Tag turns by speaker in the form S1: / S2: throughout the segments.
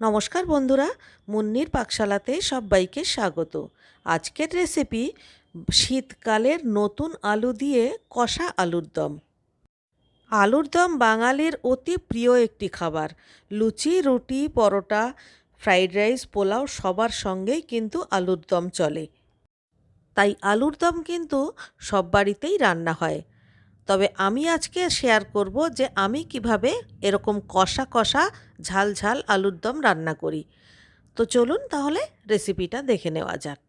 S1: নমস্কার বন্ধুরা, মুন্নির পাকশালাতে সবাইকে স্বাগত। আজকের রেসিপি শীতকালের নতুন আলু দিয়ে কষা আলুর দম। আলুর দম বাঙালির অতি প্রিয় একটি খাবার। লুচি, রুটি, পরোটা, ফ্রাইড রাইস, পোলাও সবার সঙ্গেই কিন্তু আলুর দম চলে। তাই আলুর দম কিন্তু সব বাড়িতেই রান্না হয়। তবে আমি আজকে শেয়ার করব যে আমি কিভাবে এরকম কষা কষা ঝাল ঝাল আলুর দম রান্না করি। তো চলুন তাহলে রেসিপিটা দেখে নেওয়া যাক।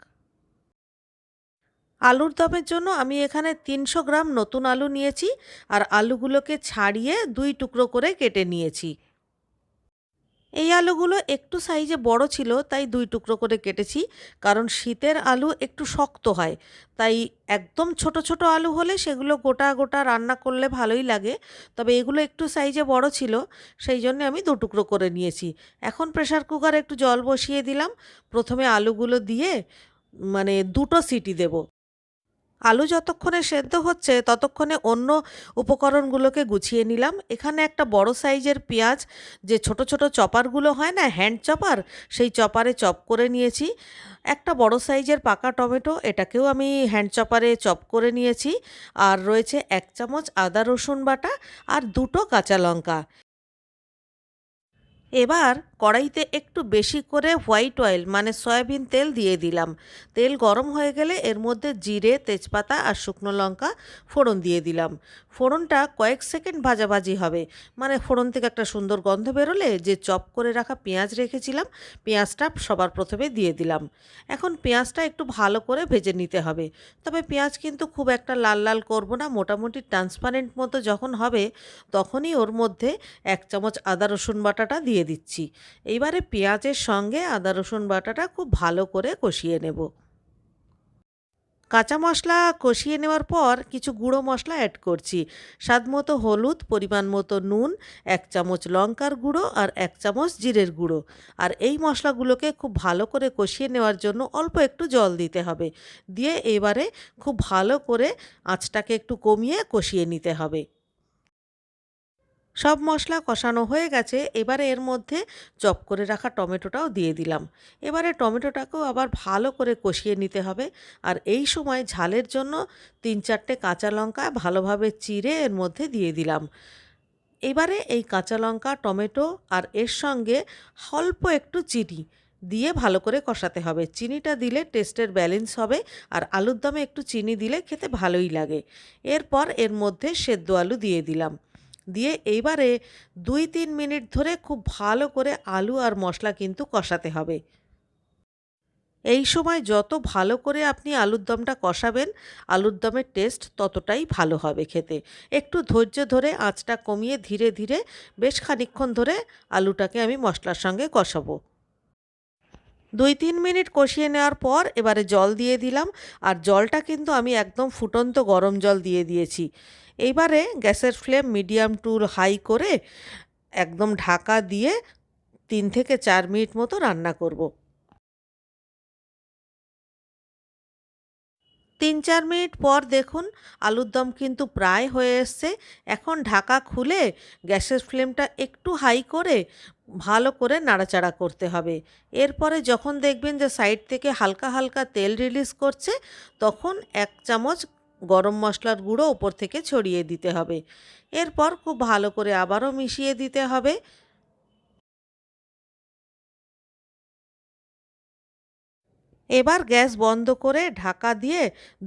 S1: আলুর দমের জন্য আমি এখানে ৩০০ গ্রাম নতুন আলু নিয়েছি, আর আলুগুলোকে ছাড়িয়ে ২ টুকরো করে কেটে নিয়েছি। এই আলুগুলো একটু সাইজে বড় ছিল, তাই ২ টুকরো করে কেটেছি। কারণ শীতের আলু একটু শক্ত হয়, তাই একদম ছোট ছোট আলু হলে সেগুলো গোটা গোটা রান্না করলে ভালোই লাগে। তবে এগুলো একটু সাইজে বড় ছিল, সেই জন্য আমি ২ টুকরো করে নিয়েছি। এখন প্রেসার কুকারে একটু জল বসিয়ে দিলাম। প্রথমে আলুগুলো দিয়ে ২টো সিটি দেব। আলু যতক্ষণে সেদ্ধ হচ্ছে ততক্ষণে অন্য উপকরণগুলোকে গুছিয়ে নিলাম। এখানে একটা বড় সাইজের পেঁয়াজ, যে ছোট ছোট চপারগুলো হয় না, হ্যান্ড চপার, সেই চপারে চপ করে নিয়েছি। একটা বড় সাইজের পাকা টমেটো, এটাকেও আমি হ্যান্ড চপারে চপ করে নিয়েছি। আর রয়েছে ১ চামচ আদা রসুন বাটা আর ২টো কাঁচা লঙ্কা। এবার কড়াইতে একটু বেশি করে হোয়াইট অয়েল সয়াবিন তেল দিয়ে দিলাম। তেল গরম হয়ে গেলে এর মধ্যে জিরে, তেজপাতা আর শুকনো লঙ্কা ফোড়ন দিয়ে দিলাম। ফোড়নটা কয়েক সেকেন্ড ভাজাভাজি হবে, ফোড়ন থেকে একটা সুন্দর গন্ধ বেরোলে যে চপ করে রাখা পেঁয়াজ রেখেছিলাম, পেঁয়াজটা সবার প্রথমে দিয়ে দিলাম। এখন পেঁয়াজটা একটু ভালো করে ভেজে নিতে হবে। তবে পেঁয়াজ কিন্তু খুব একটা লাল লাল করব না, মোটামুটি ট্রান্সপারেন্ট মতো যখন হবে তখনই ওর মধ্যে ১ চামচ আদা রসুন বাটাটা দিয়ে দিচ্ছি। এইবারে পেঁয়াজের সঙ্গে আদা রসুন বাটাটা খুব ভালো করে কষিয়ে নেব। কাঁচা মশলা কষিয়ে নেওয়ার পর কিছু গুঁড়ো মশলা অ্যাড করছি। স্বাদমতো হলুদ, পরিমাণ মতো নুন, ১ চামচ লঙ্কার গুঁড়ো আর ১ চামচ জিরের গুঁড়ো। আর এই মশলাগুলোকে খুব ভালো করে কষিয়ে নেওয়ার জন্য অল্প একটু জল দিতে হবে। দিয়ে এবারে খুব ভালো করে আঁচটাকে একটু কমিয়ে কষিয়ে নিতে হবে। সব মশলা কষানো হয়ে গেছে, এবারে এর মধ্যে চপ করে রাখা টমেটোটাও দিয়ে দিলাম। এবারে টমেটোটাকেও আবার ভালো করে কষিয়ে নিতে হবে। আর এই সময় ঝালের জন্য ৩-৪টে কাঁচা লঙ্কা ভালোভাবে চিড়ে এর মধ্যে দিয়ে দিলাম। এবারে এই কাঁচা লঙ্কা, টমেটো আর এর সঙ্গে অল্প একটু চিনি দিয়ে ভালো করে কষাতে হবে। চিনিটা দিলে টেস্টের ব্যালেন্স হবে, আর আলুর দমে একটু চিনি দিলে খেতে ভালোই লাগে। এরপর এর মধ্যে সেদ্ধ আলু দিয়ে দিলাম। দিয়ে এইবারে ২-৩ মিনিট ধরে খুব ভালো করে আলু আর মশলা কিন্তু কষাতে হবে। এই সময় যত ভালো করে আপনি আলুর দমটা কষাবেন, আলুর দমের টেস্ট ততটাই ভালো হবে খেতে। একটু ধৈর্য ধরে আঁচটা কমিয়ে ধীরে ধীরে বেশ খানিকক্ষণ ধরে আলুটাকে আমি মশলার সঙ্গে কষাবো। ২-৩ মিনিট কষিয়ে নেওয়ার পর এবারে জল দিয়ে দিলাম। আর জলটা কিন্তু আমি একদম ফুটন্ত গরম জল দিয়ে দিয়েছি। এইবারে গ্যাসের ফ্লেম মিডিয়াম টু হাই করে একদম ঢাকা দিয়ে ৩ থেকে ৪ মিনিট মতো রান্না করব। ৩-৪ মিনিট পর দেখুন আলুর দম কিন্তু প্রায় হয়ে এসছে। এখন ঢাকা খুলে গ্যাসের ফ্লেমটা একটু হাই করে ভালো করে নাড়াচাড়া করতে হবে। এরপরে যখন দেখবেন যে সাইড থেকে হালকা হালকা তেল রিলিজ করছে, তখন ১ চামচ গরম মশলার গুঁড়ো ওপর থেকে ছড়িয়ে দিতে হবে। এরপর খুব ভালো করে আবারও মিশিয়ে দিতে হবে। এবার গ্যাস বন্ধ করে ঢাকা দিয়ে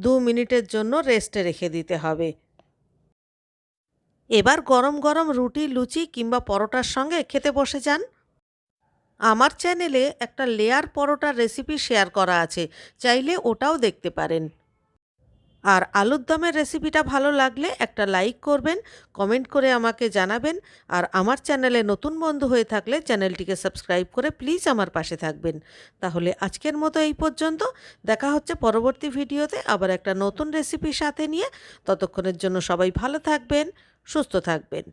S1: ২ মিনিটের জন্য রেস্টে রেখে দিতে হবে। এবার গরম গরম রুটি, লুচি কিংবা পরোটার সঙ্গে খেতে বসে যান। আমার চ্যানেলে একটা লেয়ার পরোটার রেসিপি শেয়ার করা আছে, চাইলে ওটাও দেখতে পারেন। আর আলুর দমের রেসিপিটা ভালো লাগলে একটা লাইক করবেন, কমেন্ট করে আমাকে জানাবেন। আর আমার চ্যানেলে নতুন বন্ধু হয়ে থাকলে চ্যানেলটিকে সাবস্ক্রাইব করে প্লিজ আমার পাশে থাকবেন। তাহলে আজকের মতো এই পর্যন্ত। দেখা হচ্ছে পরবর্তী ভিডিওতে আবার একটা নতুন রেসিপির সাথে নিয়ে। ততক্ষণের জন্য সবাই ভালো থাকবেন, সুস্থ থাকবেন।